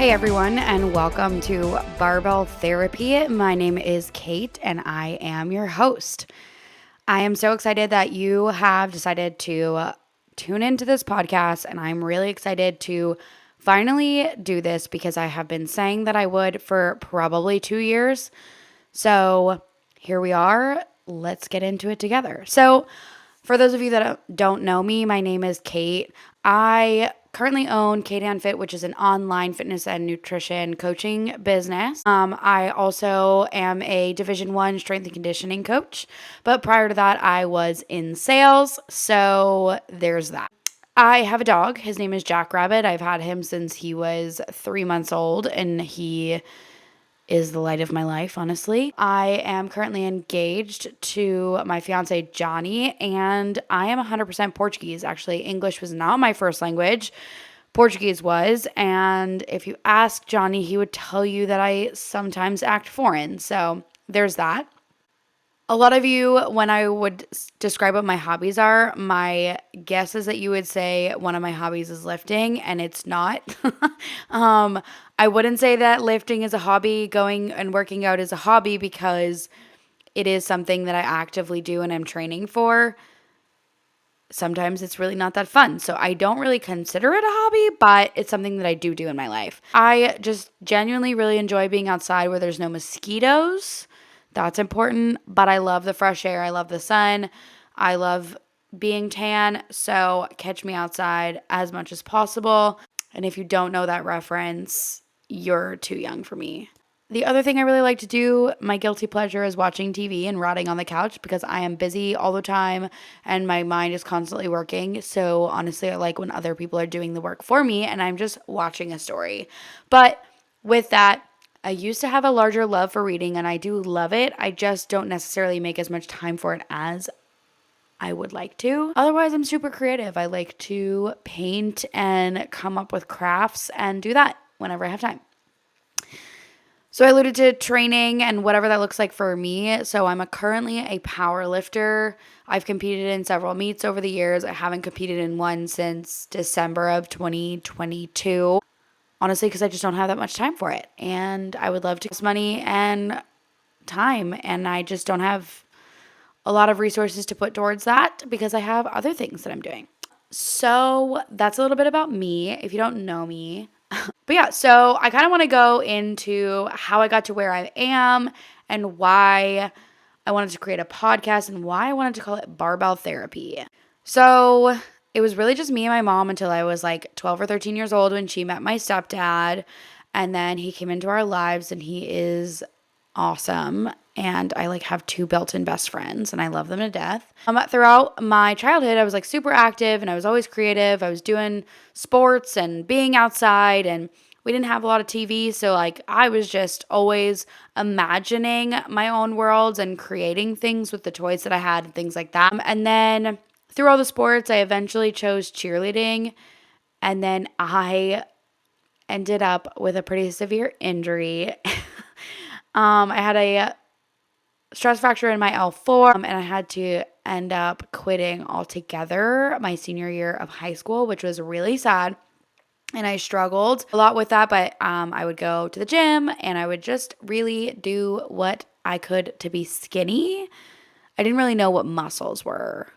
Hey everyone, and welcome to Barbell Therapy. My name is Kate, and I am your host. I am so excited that you have decided to tune into this podcast, and I'm really excited to finally do this because I have been saying that I would for probably 2 years. So here we are. Let's get into it together. So, for those of you that don't know me, my name is Kate. I currently own Kate and Fit, which is an online fitness and nutrition coaching business. I also am a Division I strength and conditioning coach, but prior to that, I was in sales. So there's that. I have a dog. His name is Jack Rabbit. I've had him since he was 3 months old, and he is the light of my life, honestly. I am currently engaged to my fiance, Johnny, and I am 100% Portuguese. Actually, English was not my first language. Portuguese was, and if you ask Johnny, he would tell you that I sometimes act foreign. So there's that. A lot of you, when I would describe what my hobbies are, my guess is that you would say one of my hobbies is lifting, and it's not. I wouldn't say that lifting is a hobby, going and working out is a hobby, because it is something that I actively do and I'm training for. Sometimes it's really not that fun. So I don't really consider it a hobby, but it's something that I do in my life. I just genuinely really enjoy being outside where there's no mosquitoes. That's important, but I love the fresh air. I love the sun. I love being tan, so catch me outside as much as possible. And if you don't know that reference, you're too young for me. The other thing I really like to do, my guilty pleasure, is watching TV and rotting on the couch because I am busy all the time and my mind is constantly working. So honestly, I like when other people are doing the work for me and I'm just watching a story. But with that, I used to have a larger love for reading, and I do love it. I just don't necessarily make as much time for it as I would like to. Otherwise, I'm super creative. I like to paint and come up with crafts and do that whenever I have time. So I alluded to training and whatever that looks like for me. So I'm currently a power lifter. I've competed in several meets over the years. I haven't competed in one since December of 2022. Honestly, because I just don't have that much time for it. And I would love to use money and time. And I just don't have a lot of resources to put towards that because I have other things that I'm doing. So that's a little bit about me if you don't know me. But yeah, so I kind of want to go into how I got to where I am and why I wanted to create a podcast and why I wanted to call it Barbell Therapy. So it was really just me and my mom until I was like 12 or 13 years old when she met my stepdad. And then he came into our lives and he is awesome. And I like have 2 built-in best friends and I love them to death. Throughout my childhood, I was like super active and I was always creative. I was doing sports and being outside, and we didn't have a lot of TV. So like I was just always imagining my own worlds and creating things with the toys that I had and things like that. And then through all the sports, I eventually chose cheerleading, and then I ended up with a pretty severe injury. I had a stress fracture in my L4, and I had to end up quitting altogether my senior year of high school, which was really sad. And I struggled a lot with that, but I would go to the gym and I would just really do what I could to be skinny. I didn't really know what muscles were.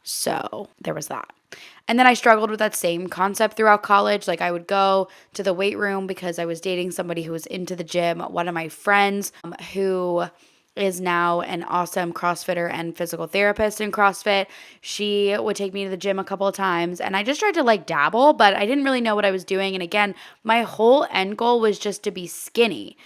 So there was that. And then I struggled with that same concept throughout college. Like I would go to the weight room because I was dating somebody who was into the gym. One of my friends who is now an awesome CrossFitter and physical therapist in CrossFit, she would take me to the gym a couple of times, and I just tried to like dabble, but I didn't really know what I was doing. And again, my whole end goal was just to be skinny.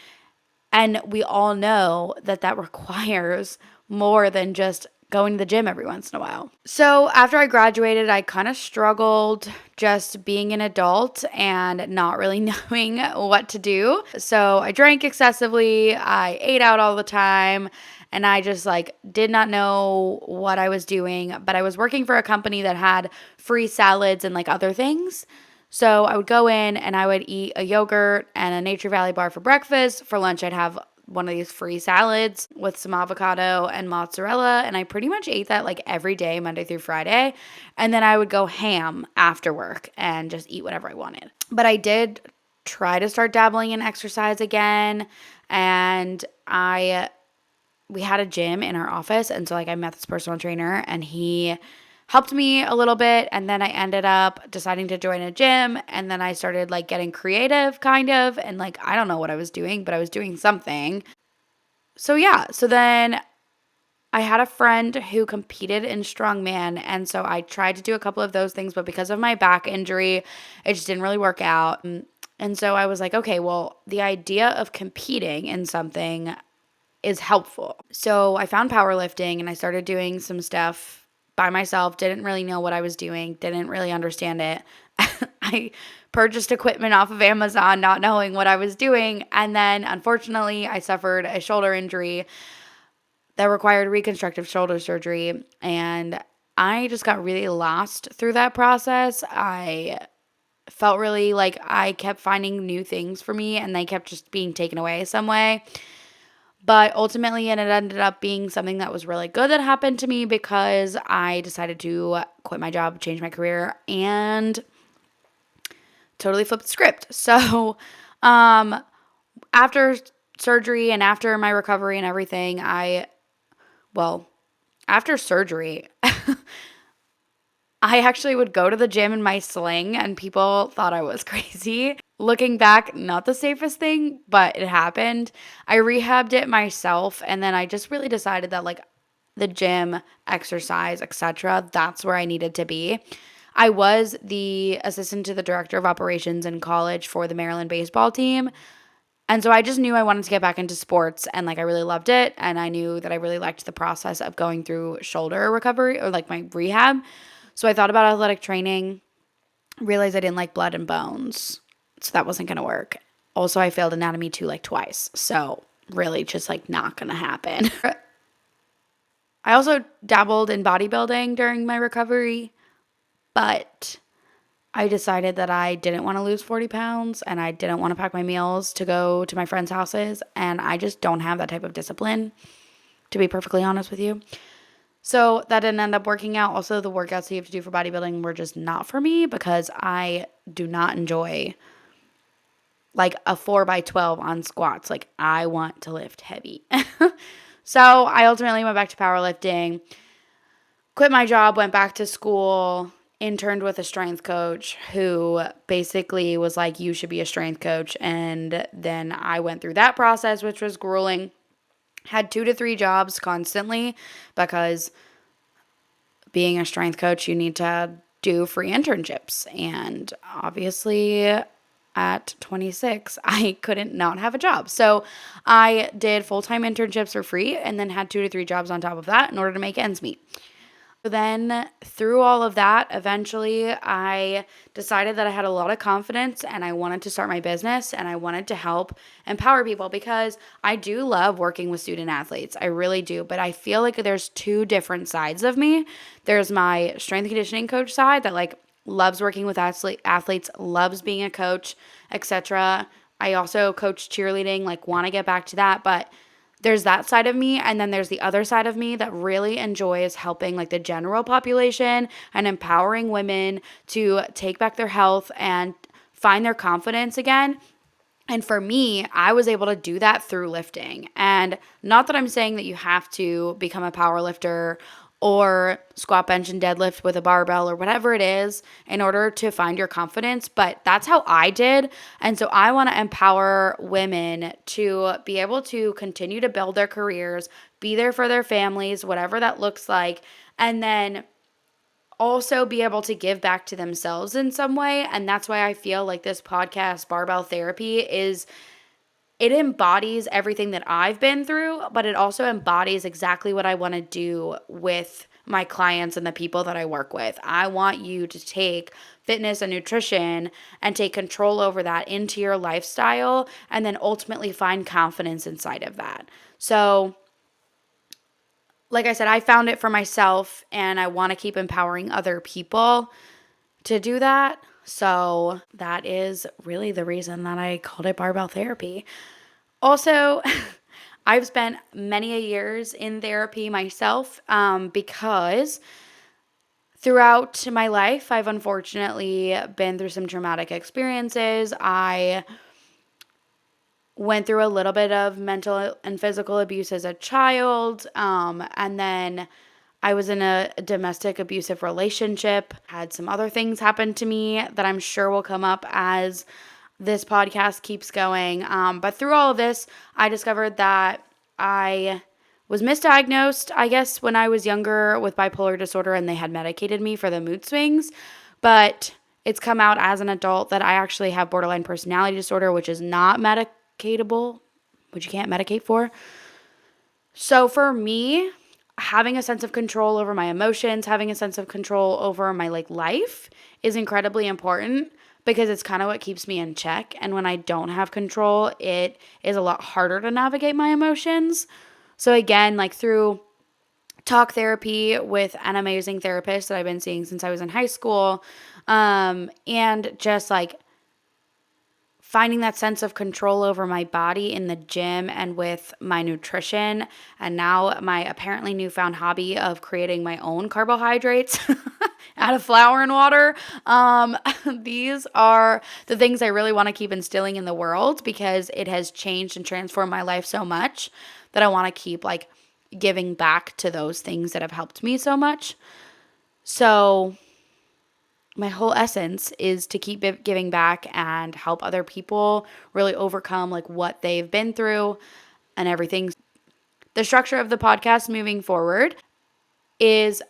And we all know that that requires more than just going to the gym every once in a while. So after I graduated, I kind of struggled just being an adult and not really knowing what to do. So I drank excessively, I ate out all the time, and I just like did not know what I was doing. But I was working for a company that had free salads and like other things. So I would go in and I would eat a yogurt and a Nature Valley bar for breakfast. For lunch, I'd have one of these free salads with some avocado and mozzarella. And I pretty much ate that like every day, Monday through Friday. And then I would go ham after work and just eat whatever I wanted. But I did try to start dabbling in exercise again. And we had a gym in our office. And so like I met this personal trainer and he helped me a little bit. And then I ended up deciding to join a gym. And then I started like getting creative kind of. And like, I don't know what I was doing, but I was doing something. So yeah. So then I had a friend who competed in strongman. And so I tried to do a couple of those things. But because of my back injury, it just didn't really work out. And so I was like, okay, well, the idea of competing in something is helpful. So I found powerlifting and I started doing some stuff by myself, didn't really know what I was doing, didn't really understand it. I purchased equipment off of Amazon, not knowing what I was doing. And then unfortunately, I suffered a shoulder injury that required reconstructive shoulder surgery. And I just got really lost through that process. I felt really like I kept finding new things for me and they kept just being taken away some way. But ultimately, it ended up being something that was really good that happened to me because I decided to quit my job, change my career, and totally flipped the script. So, after surgery and after my recovery and everything, after surgery, I actually would go to the gym in my sling and people thought I was crazy. Looking back, not the safest thing, but it happened. I rehabbed it myself and then I just really decided that like the gym, exercise, etc., that's where I needed to be. I was the assistant to the director of operations in college for the Maryland baseball team. And so I just knew I wanted to get back into sports and like I really loved it and I knew that I really liked the process of going through shoulder recovery or like my rehab. So I thought about athletic training, realized I didn't like blood and bones. So that wasn't going to work. Also, I failed anatomy 2 like twice. So really just like not going to happen. I also dabbled in bodybuilding during my recovery, but I decided that I didn't want to lose 40 pounds and I didn't want to pack my meals to go to my friends' houses. And I just don't have that type of discipline, to be perfectly honest with you. So that didn't end up working out. Also, the workouts that you have to do for bodybuilding were just not for me because I do not enjoy like a 4x12 on squats. Like I want to lift heavy. So I ultimately went back to powerlifting, quit my job, went back to school, interned with a strength coach who basically was like, you should be a strength coach. And then I went through that process, which was grueling. Had 2 to 3 jobs constantly because being a strength coach, you need to do free internships. And obviously, at 26, I couldn't not have a job. So I did full-time internships for free and then had 2 to 3 jobs on top of that in order to make ends meet. Then through all of that, eventually I decided that I had a lot of confidence and I wanted to start my business and I wanted to help empower people because I do love working with student athletes. I really do. But I feel like there's 2 different sides of me. There's my strength and conditioning coach side that like loves working with athletes, loves being a coach, etc. I also coach cheerleading, like want to get back to that, but there's that side of me and then there's the other side of me that really enjoys helping like the general population and empowering women to take back their health and find their confidence again. And for me, I was able to do that through lifting. And not that I'm saying that you have to become a power lifter or squat, bench, and deadlift with a barbell or whatever it is in order to find your confidence. But that's how I did. And so I want to empower women to be able to continue to build their careers, be there for their families, whatever that looks like, and then also be able to give back to themselves in some way. And that's why I feel like this podcast, Barbell Therapy, it embodies everything that I've been through, but it also embodies exactly what I want to do with my clients and the people that I work with. I want you to take fitness and nutrition and take control over that into your lifestyle and then ultimately find confidence inside of that. So, like I said, I found it for myself and I want to keep empowering other people to do that. So that is really the reason that I called it Barbell Therapy. Also, I've spent many years in therapy myself because Throughout my life, I've unfortunately been through some traumatic experiences. I went through a little bit of mental and physical abuse as a child. And then I was in a domestic abusive relationship, had some other things happen to me that I'm sure will come up as this podcast keeps going. But through all of this, I discovered that I was misdiagnosed, I guess, when I was younger with bipolar disorder, and they had medicated me for the mood swings. But it's come out as an adult that I actually have borderline personality disorder, which is not medicatable, which you can't medicate for. So for me, having a sense of control over my emotions, having a sense of control over my life is incredibly important because it's kind of what keeps me in check. And when I don't have control, it is a lot harder to navigate my emotions. So again, through talk therapy with an amazing therapist that I've been seeing since I was in high school, and just finding that sense of control over my body in the gym and with my nutrition, and now my apparently newfound hobby of creating my own carbohydrates out of flour and water. These are the things I really want to keep instilling in the world because it has changed and transformed my life so much that I want to keep giving back to those things that have helped me so much. So my whole essence is to keep giving back and help other people really overcome what they've been through and everything. The structure of the podcast moving forward is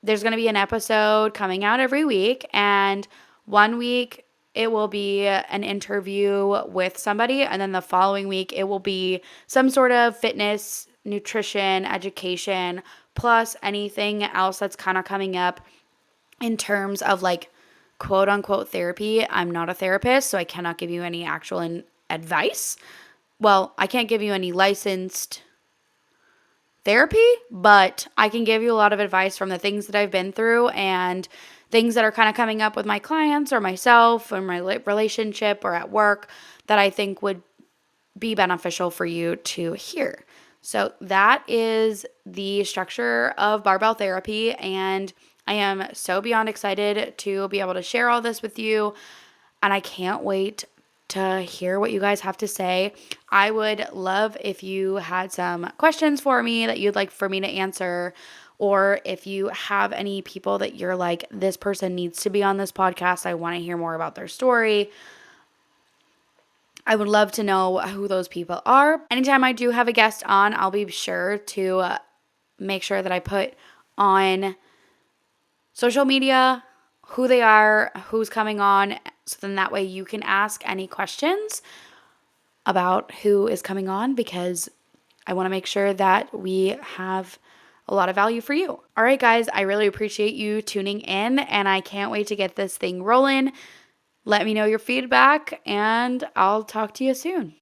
there's going to be an episode coming out every week, and one week it will be an interview with somebody, and then the following week it will be some sort of fitness, nutrition, education, plus anything else that's kind of coming up in terms of quote unquote therapy. I'm not a therapist, so I cannot give you any actual advice. Well, I can't give you any licensed therapy, but I can give you a lot of advice from the things that I've been through and things that are kind of coming up with my clients or myself or my relationship or at work that I think would be beneficial for you to hear. So that is the structure of Barbell Therapy, and I am so beyond excited to be able to share all this with you, and I can't wait to hear what you guys have to say. I would love if you had some questions for me that you'd like for me to answer, or if you have any people that you're this person needs to be on this podcast, I want to hear more about their story. I would love to know who those people are. Anytime I do have a guest on, I'll be sure to make sure that I put on social media who they are, who's coming on, so then that way you can ask any questions about who is coming on, because I want to make sure that we have a lot of value for you. All right, guys, I really appreciate you tuning in, and I can't wait to get this thing rolling. Let me know your feedback, and I'll talk to you soon.